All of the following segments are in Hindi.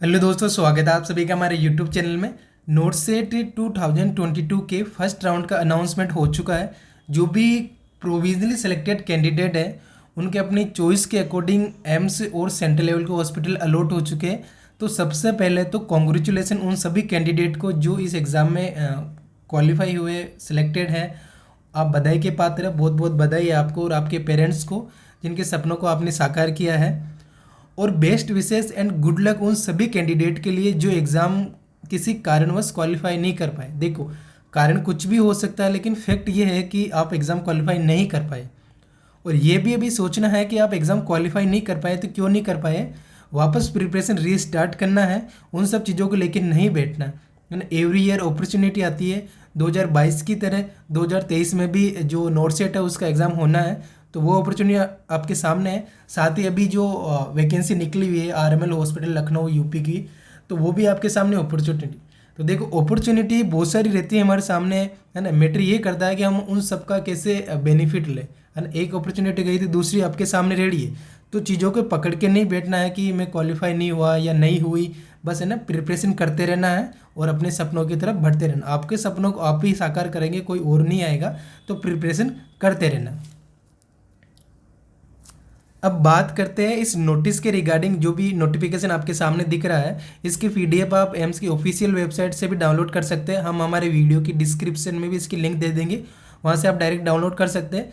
हेलो दोस्तों, स्वागत है आप सभी का हमारे यूट्यूब चैनल में। नोट सेट 2022 के फर्स्ट राउंड का अनाउंसमेंट हो चुका है। जो भी प्रोविजनली सिलेक्टेड कैंडिडेट है उनके अपनी चॉइस के अकॉर्डिंग एम्स और सेंट्रल लेवल के हॉस्पिटल अलॉट हो चुके हैं। तो सबसे पहले तो कॉन्ग्रेचुलेसन उन सभी कैंडिडेट को जो इस एग्ज़ाम में क्वालिफाई हुए, सिलेक्टेड है। आप बधाई के पात्र हैं, बहुत बहुत बधाई है आपको और आपके पेरेंट्स को जिनके सपनों को आपने साकार किया है। और best wishes and good luck उन सभी कैंडिडेट के लिए जो एग्ज़ाम किसी कारणवश क्वालिफाई नहीं कर पाए। देखो, कारण कुछ भी हो सकता है, लेकिन फैक्ट ये है कि आप एग्ज़ाम क्वालिफाई नहीं कर पाए। और ये भी अभी सोचना है कि आप एग्ज़ाम क्वालिफाई नहीं कर पाए तो क्यों नहीं कर पाए, वापस प्रिपरेशन रीस्टार्ट करना है। उन सब चीज़ों को लेकर नहीं बैठना है ना। एवरी ईयर अपॉर्चुनिटी आती है। 2022 की तरह 2023 में भी जो नोट सेट है उसका एग्ज़ाम होना है, तो वो अपॉर्चुनिटी आपके सामने है। साथ ही अभी जो वैकेंसी निकली हुई है आरएमएल हॉस्पिटल लखनऊ यूपी की, तो वो भी आपके सामने अपॉर्चुनिटी। तो देखो, अपॉर्चुनिटी बहुत सारी रहती है हमारे सामने, है ना। मैटर ये करता है कि हम उन सब का कैसे बेनिफिट लें, है ना। एक अपॉर्चुनिटी गई थी, दूसरी आपके सामने रेडी है। तो चीज़ों को पकड़ के नहीं बैठना है कि मैं क्वालिफाई नहीं हुआ या नहीं हुई, बस है ना, प्रिपरेशन करते रहना है और अपने सपनों की तरफ बढ़ते रहना। आपके सपनों को आप ही साकार करेंगे, कोई और नहीं आएगा। तो प्रिपरेशन करते रहना। अब बात करते हैं इस नोटिस के रिगार्डिंग। जो भी नोटिफिकेशन आपके सामने दिख रहा है, इसकी पीडीएफ आप एम्स की ऑफिशियल वेबसाइट से भी डाउनलोड कर सकते हैं। हम हमारे वीडियो की डिस्क्रिप्शन में भी इसकी लिंक दे देंगे, वहाँ से आप डायरेक्ट डाउनलोड कर सकते हैं।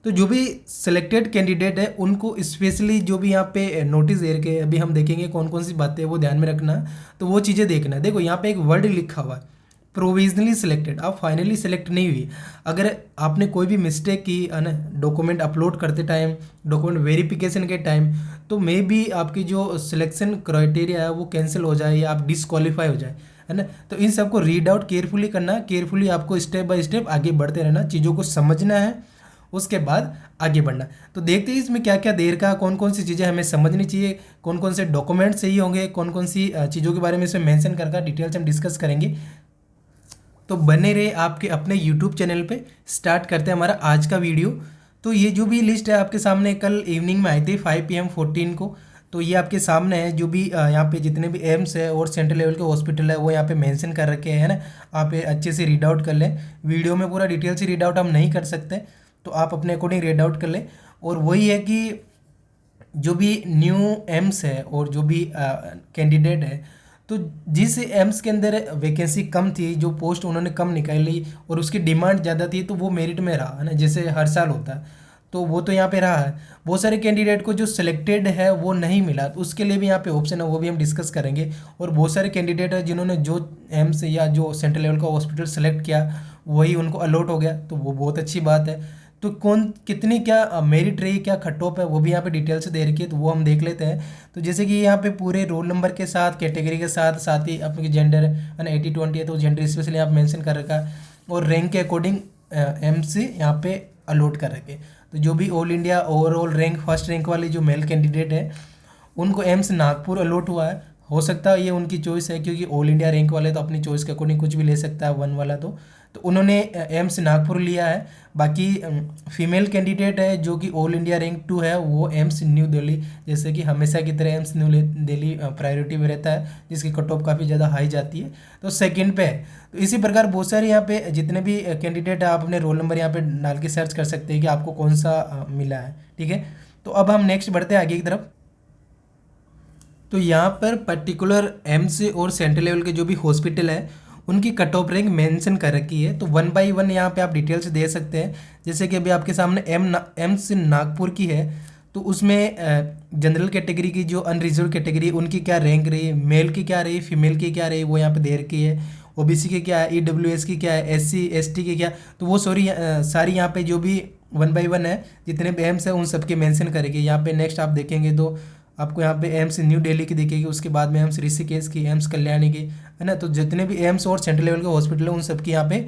तो जो भी सिलेक्टेड कैंडिडेट है उनको स्पेशली जो भी यहाँ पे नोटिस दे रखे अभी हम देखेंगे कौन कौन सी बातें वो ध्यान में रखना है। तो वो चीज़ें देखना है। देखो, यहाँ पे एक वर्ड लिखा हुआ है प्रोविजनली सिलेक्टेड। आप फाइनली सेलेक्ट नहीं हुई। अगर आपने कोई भी मिस्टेक की है ना डॉक्यूमेंट अपलोड करते टाइम, डॉक्यूमेंट वेरिफिकेशन के टाइम, तो मे बी आपकी जो सिलेक्शन क्राइटेरिया है वो कैंसिल हो जाए या आप डिसक्वालीफाई हो जाए, है ना। तो इन सबको रीड आउट केयरफुली करना है। केयरफुली आपको स्टेप बाय स्टेप आगे बढ़ते रहना, चीज़ों को समझना है, उसके बाद आगे बढ़ना। तो देखते हैं इसमें क्या क्या देर का, कौन कौन सी चीज़ें हमें समझनी चाहिए, कौन कौन से डॉक्यूमेंट चाहिए होंगे, कौन कौन सी चीज़ों के बारे में इसमें मेंशन करके डिटेल से हम डिस्कस करेंगे। तो बने रहे आपके अपने यूट्यूब चैनल पे। स्टार्ट करते हैं हमारा आज का वीडियो। तो ये जो भी लिस्ट है आपके सामने कल इवनिंग में आई थी 5 PM 14 को। तो ये आपके सामने है। जो भी यहाँ पे जितने भी एम्स है और सेंट्रल लेवल के हॉस्पिटल है वो यहाँ पे मेंशन कर रखे हैं ना। आप ये अच्छे से रीड आउट कर लें। वीडियो में पूरा डिटेल से रीड आउट हम नहीं कर सकते, तो आप अपने अकॉर्डिंग रीड आउट कर लें। और वही है कि जो भी न्यू एम्स है और जो भी कैंडिडेट है, तो जिस एम्स के अंदर वैकेंसी कम थी, जो पोस्ट उन्होंने कम निकाली और उसकी डिमांड ज़्यादा थी, तो वो मेरिट में रहा, है ना, जैसे हर साल होता है। तो वो तो यहाँ पे रहा है। बहुत सारे कैंडिडेट को जो सिलेक्टेड है वो नहीं मिला, तो उसके लिए भी यहाँ पे ऑप्शन है, वो भी हम डिस्कस करेंगे। और बहुत सारे कैंडिडेट है जिन्होंने जो एम्स या जो सेंट्रल लेवल का हॉस्पिटल सेलेक्ट किया वही उनको अलॉट हो गया, तो वो बहुत अच्छी बात है। तो कौन कितनी क्या मेरिट रही, क्या कट ऑफ है, वो भी यहाँ पे डिटेल से दे रखी है, तो वो हम देख लेते हैं। तो जैसे कि यहाँ पे पूरे रोल नंबर के साथ, कैटेगरी के साथ, साथ ही अपने जेंडर है ना 80-20 है तो जेंडर स्पेशली आप मेंशन कर रखा है। और रैंक के अकॉर्डिंग एमसी यहाँ पे अलॉट कर रखे। तो जो भी all India overall rank first rank वाले जो मेल कैंडिडेट है उनको एम्स नागपुर अलॉट हुआ है। हो सकता है ये उनकी चॉइस है, क्योंकि ऑल इंडिया रैंक वाले तो अपनी चॉइस के अकॉर्डिंग कुछ भी ले सकता है, वन वाला तो उन्होंने एम्स नागपुर लिया है। बाकी फीमेल कैंडिडेट है जो कि ऑल इंडिया रैंक 2 है, वो एम्स न्यू दिल्ली, जैसे कि हमेशा की तरह एम्स न्यू दिल्ली प्रायोरिटी में रहता है, जिसकी कट ऑफ काफ़ी ज़्यादा हाई जाती है, तो सेकंड पे है। तो इसी प्रकार बहुत सारे यहाँ पे जितने भी कैंडिडेट है आप अपने रोल नंबर यहाँ पे डाल के सर्च कर सकते हैं कि आपको कौन सा मिला है, ठीक है। तो अब हम नेक्स्ट बढ़ते हैं आगे की तरफ। तो यहाँ पर पर्टिकुलर एम्स और सेंट्रल लेवल के जो भी हॉस्पिटल है उनकी कट ऑफ रैंक मेंशन कर रखी है। तो वन बाय वन यहाँ पे आप डिटेल्स दे सकते हैं। जैसे कि अभी आपके सामने एम्स नागपुर की है, तो उसमें जनरल कैटेगरी की जो अनरिजर्व कैटेगरी उनकी क्या रैंक रही, मेल की क्या रही, फीमेल की क्या रही, वो यहाँ पे दे रखी है। ओबीसी की क्या है, ईडब्ल्यूएस की क्या है, एससी एसटी की क्या, तो वो सारी यहाँ पे जो भी वन बाय वन है जितने भी एम्स है उन सबके मेंशन करेंगे। यहाँ पे नेक्स्ट आप देखेंगे तो आपको यहाँ पे एम्स न्यू दिल्ली की दिखेगी, उसके बाद में एम्स ऋषिकेश की, एम्स कल्याणी की, है ना। तो जितने भी एम्स और सेंट्रल लेवल के हॉस्पिटल है उन सबकी यहाँ पे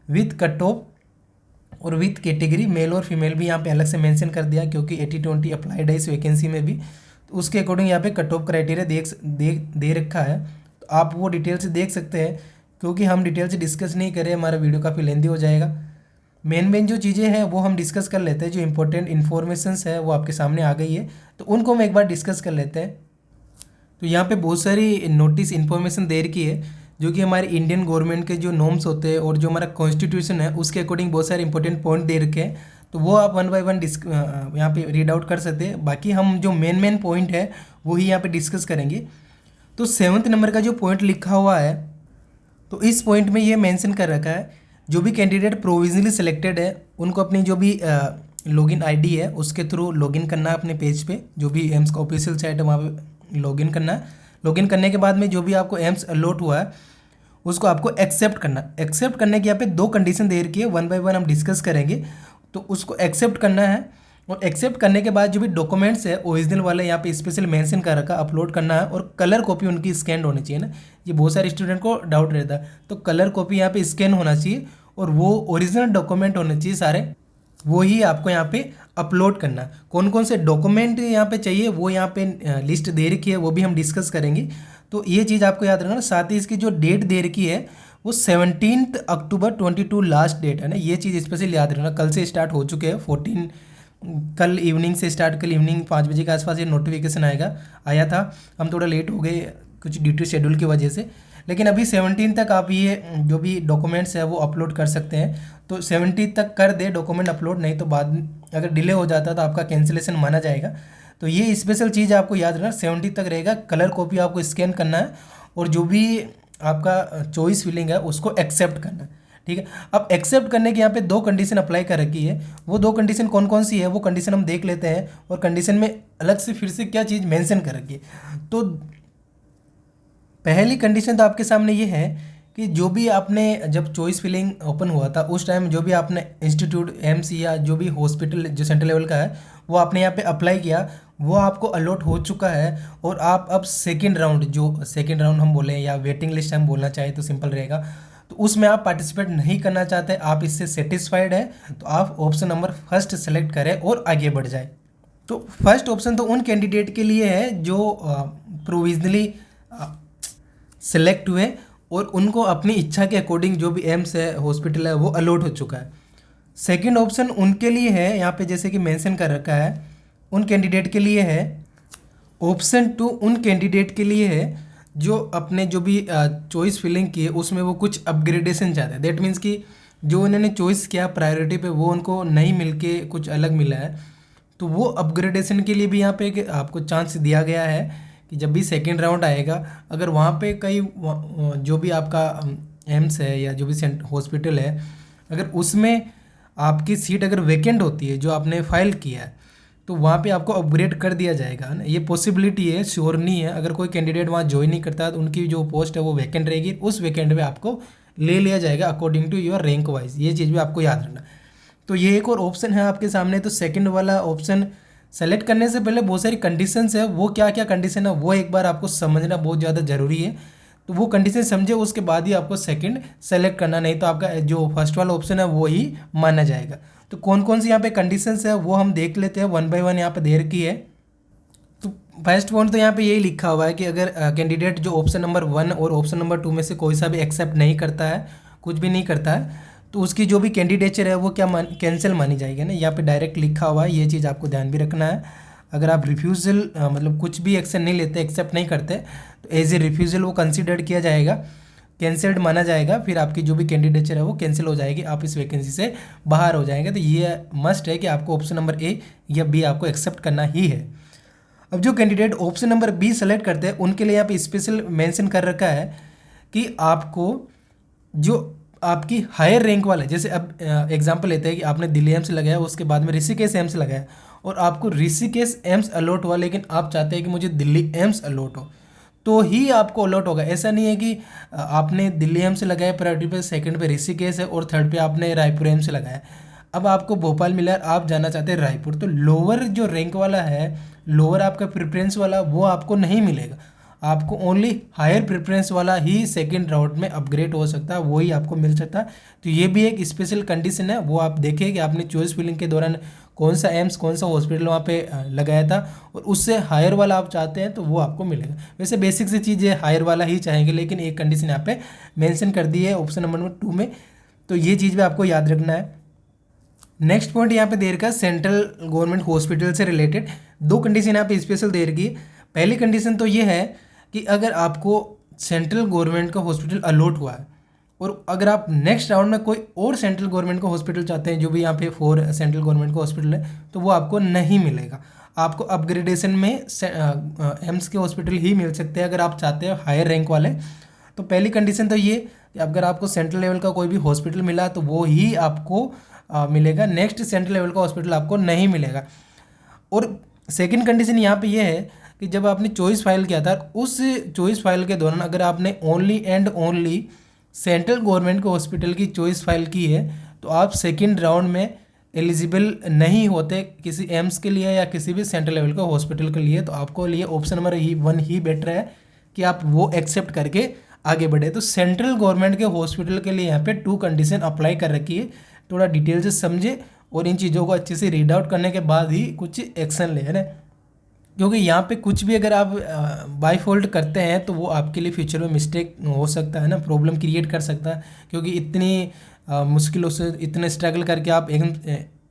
विथ कट ऑफ और विथ कैटेगरी मेल और फीमेल भी यहाँ पे अलग से मेंशन कर दिया, क्योंकि 80-20 अप्लाइड है इस वैकेंसी में भी। तो उसके अकॉर्डिंग यहाँ पे कट ऑफ क्राइटेरिया दे रखा है। तो आप वो डिटेल से देख सकते हैं, क्योंकि हम डिटेल से डिस्कस नहीं करें हमारा वीडियो काफ़ी लेंदी हो जाएगा। मेन मेन जो चीज़ें हैं वो हम डिस्कस कर लेते हैं। जो इंपॉर्टेंट इन्फॉर्मेशंस है वो आपके सामने आ गई है, तो उनको हम एक बार डिस्कस कर लेते हैं। तो यहाँ पे बहुत सारी नोटिस इन्फॉर्मेशन दे रखी है जो कि हमारे इंडियन गवर्नमेंट के जो नॉर्म्स होते हैं और जो हमारा कॉन्स्टिट्यूशन है उसके अकॉर्डिंग बहुत सारे इंपॉर्टेंट पॉइंट दे रखे हैं। तो वो आप वन बाय वन यहाँ पे रीड आउट कर सकते हैं। बाकी हम जो मेन पॉइंट है वही यहाँ पे डिस्कस करेंगे। तो 7th नंबर का जो पॉइंट लिखा हुआ है, तो इस पॉइंट में ये मेंशन कर रखा है जो भी कैंडिडेट प्रोविजनली सिलेक्टेड है उनको अपनी जो भी लॉगिन आईडी है उसके थ्रू लॉगिन करना है अपने पेज पे, जो भी एम्स का ऑफिशियल साइट है वहाँ पे लॉगिन करना है। लॉगिन करने के बाद में जो भी आपको एम्स अलॉट हुआ है उसको आपको एक्सेप्ट करना। एक्सेप्ट करने की यहाँ पे 2 कंडीशन दे रखी है, वन बाय वन हम डिस्कस करेंगे। तो उसको एक्सेप्ट करना है और एक्सेप्ट करने के बाद जो भी डॉक्यूमेंट्स है ओरिजिनल वाले यहाँ पे स्पेशल मेंशन कर रखा अपलोड करना है और कलर कॉपी उनकी स्कैन होनी चाहिए ना। ये बहुत सारे स्टूडेंट को डाउट रहता है, तो कलर कॉपी यहाँ पे स्कैन होना चाहिए और वो ओरिजिनल डॉक्यूमेंट होने चाहिए सारे, वो ही आपको यहाँ पे अपलोड करना। कौन कौन से डॉक्यूमेंट यहाँ पे चाहिए वो यहाँ पे लिस्ट दे रखी है, वो भी हम डिस्कस करेंगे। तो ये चीज़ आपको याद रखना। साथ ही इसकी जो डेट दे रखी है वो 17 अक्टूबर 22 लास्ट डेट है ना, ये चीज़ स्पेशली याद रखना। कल से स्टार्ट हो चुके हैं 14, कल इवनिंग से स्टार्ट, कल इवनिंग 5 बजे के आसपास ये नोटिफिकेशन आया था। हम थोड़ा लेट हो गए कुछ ड्यूटी शेड्यूल की वजह से, लेकिन अभी 17 तक आप ये जो भी डॉक्यूमेंट्स है वो अपलोड कर सकते हैं। तो 17 तक कर दे डॉक्यूमेंट अपलोड, नहीं तो बाद में अगर डिले हो जाता तो आपका कैंसिलेशन माना जाएगा। तो ये स्पेशल चीज़ आपको याद रखना, 70 तक रहेगा। कलर कॉपी आपको स्कैन करना है और जो भी आपका चॉइस फिलिंग है उसको एक्सेप्ट करना है, ठीक है। अब एक्सेप्ट करने के यहाँ पे 2 कंडीशन अप्लाई कर रखी है। वो 2 कंडीशन कौन कौन सी है वो कंडीशन हम देख लेते हैं और कंडीशन में अलग से फिर से क्या चीज़ मेंशन कर रखी है। तो पहली कंडीशन तो आपके सामने ये है कि जो भी आपने जब चॉइस फिलिंग ओपन हुआ था उस टाइम जो भी आपने इंस्टीट्यूट एम्स या जो भी हॉस्पिटल जो सेंट्रल लेवल का है वो आपने यहाँ पे अप्लाई किया, वो आपको अलॉट हो चुका है। और आप अब सेकंड राउंड, जो सेकंड राउंड हम बोले या वेटिंग लिस्ट हम बोलना चाहे तो सिंपल रहेगा, तो उसमें आप पार्टिसिपेट नहीं करना चाहते, आप इससे सेटिस्फाइड है, तो आप ऑप्शन नंबर फर्स्ट सेलेक्ट करें और आगे बढ़ जाए। तो फर्स्ट ऑप्शन तो उन कैंडिडेट के लिए है जो प्रोविजनली सेलेक्ट हुए और उनको अपनी इच्छा के अकॉर्डिंग जो भी एम्स है हॉस्पिटल है वो अलॉट हो चुका है। सेकंड ऑप्शन उनके लिए है, यहाँ पे जैसे कि मेंशन कर रखा है उन कैंडिडेट के लिए है। ऑप्शन 2 उन कैंडिडेट के लिए है जो अपने जो भी चॉइस फिलिंग की है उसमें वो कुछ अपग्रेडेशन चाहते हैं। दैट मीन्स कि जो उन्होंने चॉइस किया प्रायोरिटी पे वो उनको नहीं मिल के कुछ अलग मिला है, तो वो अपग्रेडेशन के लिए भी यहाँ पे आपको चांस दिया गया है कि जब भी सेकेंड राउंड आएगा अगर वहाँ पे कई जो भी आपका एम्स है या जो भी हॉस्पिटल है अगर उसमें आपकी सीट अगर वैकेंट होती है जो आपने फाइल किया है तो वहाँ पे आपको अपग्रेड कर दिया जाएगा ना। ये पॉसिबिलिटी है, श्योर नहीं है। अगर कोई कैंडिडेट वहाँ ज्वाइन नहीं करता तो उनकी जो पोस्ट है वो वैकेंट रहेगी, उस वैकेंट पे आपको ले लिया जाएगा according to your rank wise. ये चीज़ भी आपको याद रखना। तो ये एक और ऑप्शन है आपके सामने। तो सेकंड वाला ऑप्शन सेलेक्ट करने से पहले बहुत सारी कंडीशंस है, वो क्या क्या कंडीशन है वो एक बार आपको समझना बहुत ज़्यादा ज़रूरी है। तो वो कंडीशन समझे उसके बाद ही आपको सेकंड सेलेक्ट करना, नहीं तो आपका जो फर्स्ट वाला ऑप्शन है वो ही माना जाएगा। तो कौन कौन सी यहाँ पे कंडीशंस है वो हम देख लेते हैं, वन बाय वन यहाँ पे दे रखी है। तो फर्स्ट पॉइंट तो यहाँ पे यही लिखा हुआ है कि अगर कैंडिडेट जो ऑप्शन नंबर 1 और ऑप्शन नंबर 2 में से कोई सा भी एक्सेप्ट नहीं करता है, कुछ भी नहीं करता है, तो उसकी जो भी कैंडिडेचर है वो क्या कैंसिल मानी जाएगी ना। यहाँ पे डायरेक्ट लिखा हुआ है, ये चीज़ आपको ध्यान भी रखना है। अगर आप रिफ्यूज़ल मतलब कुछ भी एक्शन नहीं लेते, एक्सेप्ट नहीं करते, तो एज ए रिफ्यूज़ल वो कंसिडर किया जाएगा, कैंसिल्ड माना जाएगा, फिर आपकी जो भी कैंडिडेचर है वो कैंसिल हो जाएगी, आप इस वैकेंसी से बाहर हो जाएंगे। तो ये मस्ट है कि आपको ऑप्शन नंबर ए या बी आपको एक्सेप्ट करना ही है। अब जो candidate option number B select करते हैं उनके लिए यहाँ पे स्पेशल मेंशन कर रखा है कि आपको जो आपकी हायर रैंक वाला, जैसे अब एग्जांपल लेते हैं कि आपने दिल्ली एम्स लगाया, उसके बाद में ऋषिकेश एम्स लगाया और आपको ऋषिकेश एम्स अलॉट हुआ, लेकिन आप चाहते हैं कि मुझे दिल्ली एम्स अलॉट हो, तो ही आपको अलॉट होगा। ऐसा नहीं है कि आपने दिल्ली एम्स लगाया प्रायोरिटी पे, सेकंड पे ऋषिकेश है और थर्ड पे आपने रायपुर एम्स लगाया। अब आपको भोपाल मिला, आप जाना चाहते हैं रायपुर, तो लोअर जो रैंक वाला है, लोअर आपका प्रेफरेंस वाला, वो आपको नहीं मिलेगा। आपको ओनली हायर प्रेफरेंस वाला ही सेकंड राउंड में अपग्रेड हो सकता है, वो ही आपको मिल सकता है। तो ये भी एक स्पेशल कंडीशन है, वो आप देखें कि आपने चॉइस फिलिंग के दौरान कौन सा एम्स कौन सा हॉस्पिटल वहाँ पे लगाया था और उससे हायर वाला आप चाहते हैं तो वो आपको मिलेगा। वैसे बेसिक सी चीज़ है, हायर वाला ही चाहेंगे, लेकिन एक कंडीशन यहाँ पे मेंशन कर दी है ऑप्शन नंबर 2 में, तो ये चीज़ भी आपको याद रखना है। नेक्स्ट पॉइंट यहाँ पे दे रखा है सेंट्रल गवर्नमेंट हॉस्पिटल से रिलेटेड 2 कंडीशन यहाँ पे स्पेशल दे रखी है। पहली कंडीशन तो ये है कि अगर आपको सेंट्रल गवर्नमेंट का हॉस्पिटल अलॉट हुआ है और अगर आप नेक्स्ट राउंड में कोई और सेंट्रल गवर्नमेंट का हॉस्पिटल चाहते हैं, जो भी यहाँ पे 4 सेंट्रल गवर्नमेंट का हॉस्पिटल है, तो वो आपको नहीं मिलेगा। आपको अपग्रेडेशन में एम्स के हॉस्पिटल ही मिल सकते हैं अगर आप चाहते हैं हायर रैंक वाले। तो पहली कंडीशन तो ये कि अगर आपको सेंट्रल लेवल का कोई भी हॉस्पिटल मिला तो वो ही आपको मिलेगा, नेक्स्ट सेंट्रल लेवल का हॉस्पिटल आपको नहीं मिलेगा। और सेकंड कंडीशन यहाँ पे ये है कि जब आपने चॉइस फाइल किया था, उस चॉइस फाइल के दौरान अगर आपने only and only central government के हॉस्पिटल की चॉइस फाइल की है तो आप सेकंड राउंड में एलिजिबल नहीं होते किसी एम्स के लिए या किसी भी सेंट्रल लेवल का हॉस्पिटल के लिए। तो आपको लिए ऑप्शन नंबर 1 ही बेटर है कि आप वो एक्सेप्ट करके आगे बढ़े। तो सेंट्रल गवर्नमेंट के हॉस्पिटल के लिए यहाँ पे 2 कंडीशन अप्लाई कर रखी है, थोड़ा डिटेल से समझे और इन चीज़ों को अच्छे से रीड आउट करने के बाद ही कुछ एक्शन ले, है ना। क्योंकि यहाँ पे कुछ भी अगर आप बाय फॉल्ट करते हैं तो वो आपके लिए फ्यूचर में मिस्टेक हो सकता है ना, प्रॉब्लम क्रिएट कर सकता है। क्योंकि इतनी मुश्किलों से इतने स्ट्रगल करके आप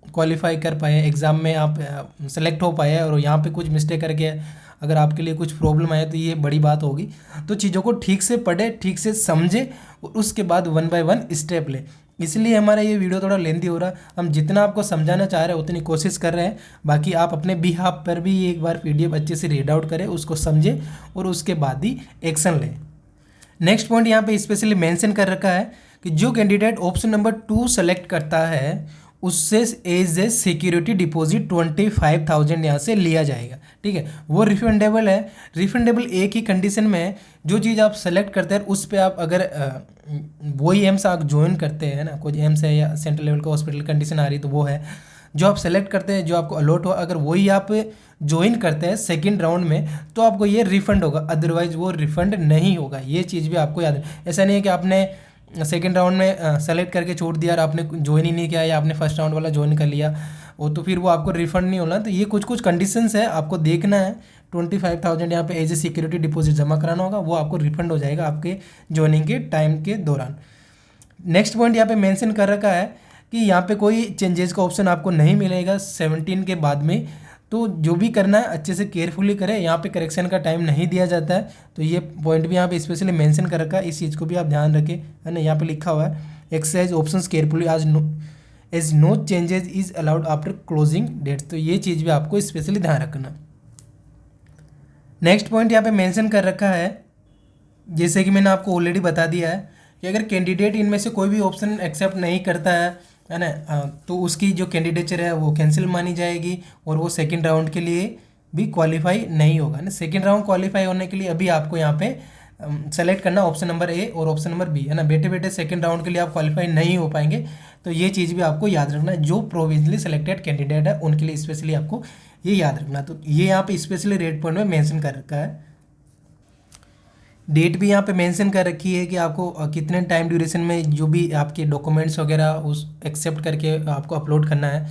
क्वालिफाई कर पाए, एग्ज़ाम में आप सेलेक्ट हो पाए और यहाँ पे कुछ मिस्टेक करके अगर आपके लिए कुछ प्रॉब्लम आए तो ये बड़ी बात होगी। तो चीज़ों को ठीक से पढ़े, ठीक से समझे और उसके बाद 1 बाय 1 स्टेप ले। इसलिए हमारा ये वीडियो थोड़ा लेंथी हो रहा है। हम जितना आपको समझाना चाह रहे हैं उतनी कोशिश कर रहे हैं। बाकी आप अपने बिहाफ पर भी एक बार PDF अच्छे से रीड आउट करें, उसको समझें और उसके बाद ही एक्शन लें। नेक्स्ट पॉइंट यहाँ पे स्पेशली मेंशन कर रखा है कि जो कैंडिडेट ऑप्शन नंबर 2 सेलेक्ट करता है उससे एज ए सिक्योरिटी डिपॉजिट 25,000 यहाँ से लिया जाएगा। ठीक है, वो रिफंडेबल है। रिफंडेबल एक ही कंडीशन में है, जो चीज़ आप सेलेक्ट करते हैं उस पर आप अगर वही एम्स आप ज्वाइन करते हैं ना, कोई एम्स है या सेंट्रल लेवल का हॉस्पिटल कंडीशन आ रही तो वो है जो आप सेलेक्ट करते हैं, जो आपको अलॉट हो, अगर वही आप ज्वाइन करते हैं सेकंड राउंड में तो आपको ये रिफंड होगा, अदरवाइज वो रिफंड नहीं होगा। ये चीज़ भी आपको याद है। ऐसा नहीं है कि आपने सेकेंड राउंड में सेलेक्ट करके छोड़ दिया और आपने ज्वाइन ही नहीं किया या आपने फर्स्ट राउंड वाला ज्वाइन कर लिया वो तो फिर वो आपको रिफंड नहीं होना। तो ये कुछ कुछ कंडीशंस है आपको देखना है। 25,000 यहाँ पे एज ए सिक्योरिटी डिपॉजिट जमा कराना होगा, वो आपको रिफंड हो जाएगा आपके ज्वाइनिंग के टाइम के दौरान। नेक्स्ट पॉइंट यहाँ पे मेंशन कर रखा है कि यहाँ पे कोई चेंजेस का ऑप्शन आपको नहीं मिलेगा 17 के बाद में। तो जो भी करना है अच्छे से केयरफुली करें, यहाँ पे करेक्शन का टाइम नहीं दिया जाता है। तो ये पॉइंट भी यहाँ पे स्पेशली मेंशन कर रखा है, इस चीज़ को भी आप ध्यान रखें, है ना। यहाँ पे लिखा हुआ है exercise options carefully as no changes is allowed after closing date. तो ये चीज़ भी आपको स्पेशली ध्यान रखना। नेक्स्ट पॉइंट यहाँ पे मेंशन कर रखा है, जैसे कि मैंने आपको ऑलरेडी बता दिया है कि अगर कैंडिडेट इनमें से कोई भी ऑप्शन एक्सेप्ट नहीं करता है ना, तो उसकी जो कैंडिडेचर है वो कैंसिल मानी जाएगी और वो सेकंड राउंड के लिए भी क्वालिफाई नहीं होगा ना। सेकंड राउंड क्वालिफाई होने के लिए अभी आपको यहाँ पे सेलेक्ट करना ऑप्शन नंबर ए और ऑप्शन नंबर बी, है ना। बेटे बेटे सेकंड राउंड के लिए आप क्वालिफाई नहीं हो पाएंगे। तो ये चीज़ भी आपको याद रखना है, जो प्रोविजनली सेलेक्टेड कैंडिडेट है उनके लिए स्पेशली आपको ये याद रखना। तो ये यहाँ पे स्पेशली रेड पॉइंट में मेंशन कर रखा है। डेट भी यहाँ पे मेंशन कर रखी है कि आपको कितने टाइम ड्यूरेशन में जो भी आपके डॉक्यूमेंट्स वगैरह उस एक्सेप्ट करके आपको अपलोड करना है।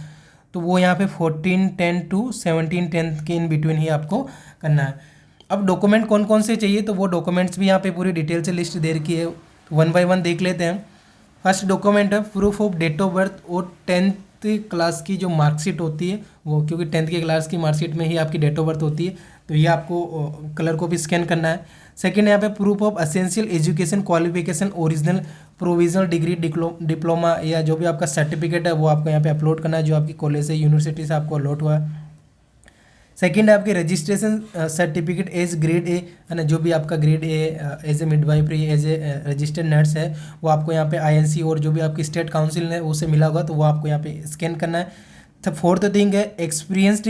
तो वो यहाँ पे 14/10 to 17/10 के इन बिटवीन ही आपको करना है। अब डॉक्यूमेंट कौन कौन से चाहिए तो वो डॉक्यूमेंट्स भी यहाँ पे पूरी डिटेल से लिस्ट दे रखी है, 1 बाय 1 देख लेते हैं। फर्स्ट डॉक्यूमेंट है proof of date of birth और 10th क्लास की जो मार्कशीट होती है वो, क्योंकि 10th की क्लास की मार्कशीट में ही आपकी डेट ऑफ बर्थ होती है, तो ये आपको कलर को भी स्कैन करना है। सेकेंड यहाँ पे proof of essential education qualification original provisional degree diploma या जो भी आपका सर्टिफिकेट है वो आपको यहाँ पे अपलोड करना है, जो आपकी कॉलेज से यूनिवर्सिटी से आपको अलॉट हुआ है। सेकेंड है आपके registration certificate as grade A, है ना, जो भी आपका grade A as a midwifery as a registered nurse है वो आपको यहाँ पे INC और जो भी आपकी स्टेट काउंसिल है उससे मिला होगा, तो वो आपको यहाँ पे स्कैन करना है। तो फोर्थ थिंग है एक्सपीरियंस्ड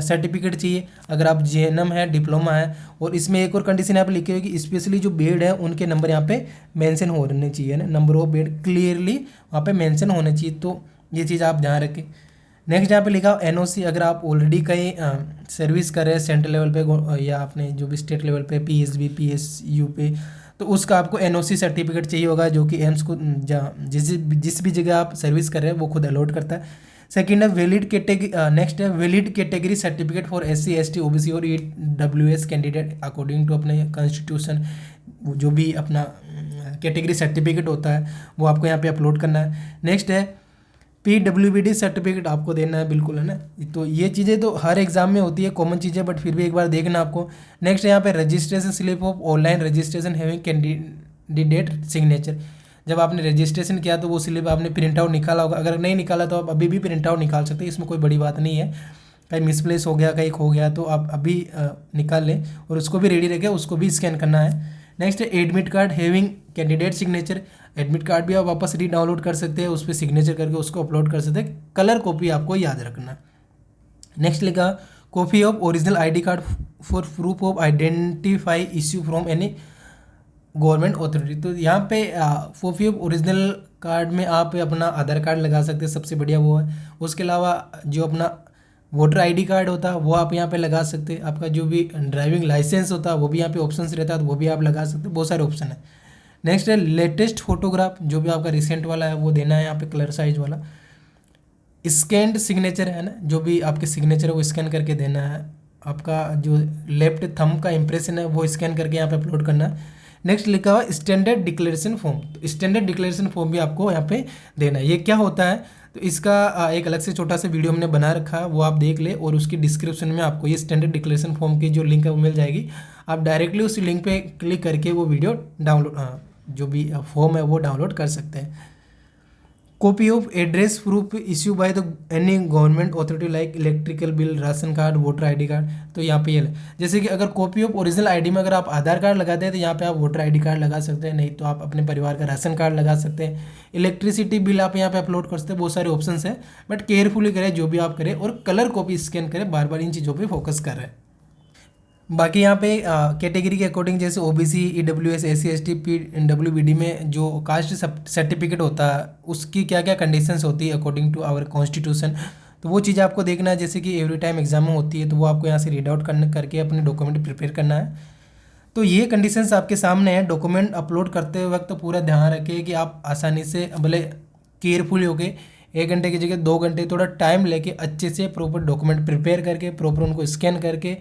सर्टिफिकेट चाहिए, अगर आप JNM है डिप्लोमा है। और इसमें एक और कंडीशन यहाँ पे लिखी हुई कि स्पेशली जो बेड है उनके नंबर यहाँ पे मेंशन होने चाहिए ना, नंबर ऑफ बेड क्लियरली वहाँ पे मेंशन होने चाहिए। तो ये चीज़ आप ध्यान रखें। नेक्स्ट यहाँ पे लिखा NOC, अगर आप ऑलरेडी कहीं सर्विस कर रहे हैं सेंट्रल लेवल पे या आपने जो भी स्टेट लेवल पे PSB PSU पे, तो उसका आपको NOC सर्टिफिकेट चाहिए होगा, जो कि एम्स को जिस भी जगह आप सर्विस कर रहे हैं वो खुद अलॉट करता है। सेकेंड है वैलिड कैटेगरी, नेक्स्ट है valid category certificate for SC ST OBC और EWS कैंडिडेट अकॉर्डिंग टू अपने कॉन्स्टिट्यूशन, जो भी अपना कैटेगरी सर्टिफिकेट होता है वो आपको यहाँ पे अपलोड करना है। नेक्स्ट है PWBD सर्टिफिकेट आपको देना है, बिल्कुल, है ना। तो ये चीज़ें तो हर एग्जाम में होती है, कॉमन चीज़ें, बट फिर भी एक बार देखना आपको। नेक्स्ट यहाँ पे registration slip of online registration having candidate signature. जब आपने रजिस्ट्रेशन किया तो वो स्लिप आपने प्रिंट आउट निकाला होगा, अगर नहीं निकाला तो आप अभी भी प्रिंट आउट निकाल सकते हैं, इसमें कोई बड़ी बात नहीं है। कहीं मिसप्लेस हो गया, कहीं खो गया तो आप अभी निकाल लें और उसको भी रेडी रखें, उसको भी स्कैन करना है। नेक्स्ट है admit card having candidate signature. Admit card भी आप वापस री डाउनलोड कर सकते हैं, उस पर सिग्नेचर करके उसको अपलोड कर सकते हैं। कलर कॉपी आपको याद रखना। नेक्स्ट लिखा copy of original ID card for proof of identify issue from any government authority. तो यहाँ पे कॉपी ऑफ ओरिजिनल कार्ड में आप अपना आधार कार्ड लगा सकते हैं, सबसे बढ़िया वो है। उसके अलावा जो अपना वोटर ID कार्ड होता है वो आप यहाँ पे लगा सकते हैं। आपका जो भी ड्राइविंग लाइसेंस होता है वो भी यहाँ पे ऑप्शंस रहता है, तो वो भी आप लगा सकते हैं, बहुत सारे ऑप्शन है। नेक्स्ट है लेटेस्ट फोटोग्राफ, जो भी आपका रिसेंट वाला है वो देना है यहाँ पे, कलर साइज वाला। स्कैंड सिग्नेचर है ना, जो भी आपके सिग्नेचर है वो स्कैन करके देना है। आपका जो लेफ्ट थंब का इंप्रेशन है वो स्कैन करके यहाँ पे अपलोड करना है। नेक्स्ट लिखा हुआ स्टैंडर्ड डिक्लेरेशन फॉर्म। तो स्टैंडर्ड डिक्लेरेशन फॉर्म भी आपको यहाँ पे देना है। ये क्या होता है तो इसका एक अलग से छोटा सा वीडियो हमने बना रखा है, वो आप देख ले, और उसकी डिस्क्रिप्शन में आपको ये स्टैंडर्ड डिक्लेरेशन फॉर्म की जो लिंक है वो मिल जाएगी। आप डायरेक्टली उस लिंक पे क्लिक करके वो वीडियो डाउनलोड, जो भी फॉर्म है वो डाउनलोड कर सकते हैं। Copy of address proof issue by the any government authority like electrical bill, ration card, voter ID card. तो यहाँ पे ये जैसे कि अगर कॉपी ऑफ ओरिजिनल ID में अगर आप आधार कार्ड लगाते हैं तो यहाँ पे आप वोटर ID कार्ड लगा सकते हैं, नहीं तो आप अपने परिवार का राशन कार्ड लगा सकते हैं। इलेक्ट्रिसिटी बिल आप यहाँ पे अपलोड कर सकते हैं, बहुत सारे ऑप्शन है, बट केयरफुली करें जो भी आप करें, और कलर कॉपी स्कैन करें, बार बार इन चीज़ों पर फोकस कर रहे हैं। बाकी यहाँ पे कैटेगरी के अकॉर्डिंग जैसे OBC, EWS, SC ST, PWBD में जो कास्ट सर्टिफिकेट होता है उसकी क्या क्या कंडीशंस होती है अकॉर्डिंग टू आवर कॉन्स्टिट्यूशन, तो वो चीज़ आपको देखना है। जैसे कि एवरी टाइम एग्जाम में होती है, तो वो आपको यहाँ से रीड आउट करके अपने डॉक्यूमेंट प्रिपेयर करना है। तो ये कंडीशंस आपके सामने है। डॉक्यूमेंट अपलोड करते वक्त तो पूरा ध्यान रखें कि आप आसानी से, भले केयरफुल होके 1 घंटे की जगह 2 घंटे थोड़ा टाइम लेके अच्छे से प्रॉपर डॉक्यूमेंट प्रिपेयर करके प्रॉपर उनको स्कैन करके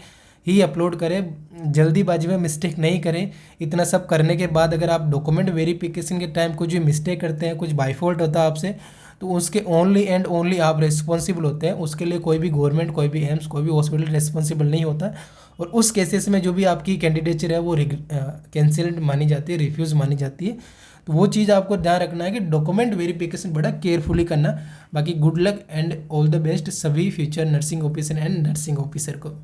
ही अपलोड करें। जल्दीबाजी में मिस्टेक नहीं करें। इतना सब करने के बाद अगर आप डॉक्यूमेंट वेरिफिकेशन के टाइम कुछ भी मिस्टेक करते हैं, कुछ बाई फॉल्ट होता है आपसे, तो उसके ओनली एंड ओनली आप रिस्पॉन्सिबल होते हैं। उसके लिए कोई भी गवर्नमेंट, कोई भी एम्स, कोई भी हॉस्पिटल रिस्पॉन्सिबल नहीं होता। और उस केसेस में जो भी आपकी कैंडिडेचर है वो कैंसिल्ड मानी जाती है, रिफ्यूज़ मानी जाती है। तो वो चीज़ आपको ध्यान रखना है कि डॉक्यूमेंट वेरिफिकेशन बड़ा केयरफुली करना। बाकी good luck and all the best सभी future nursing officer and nursing officer को।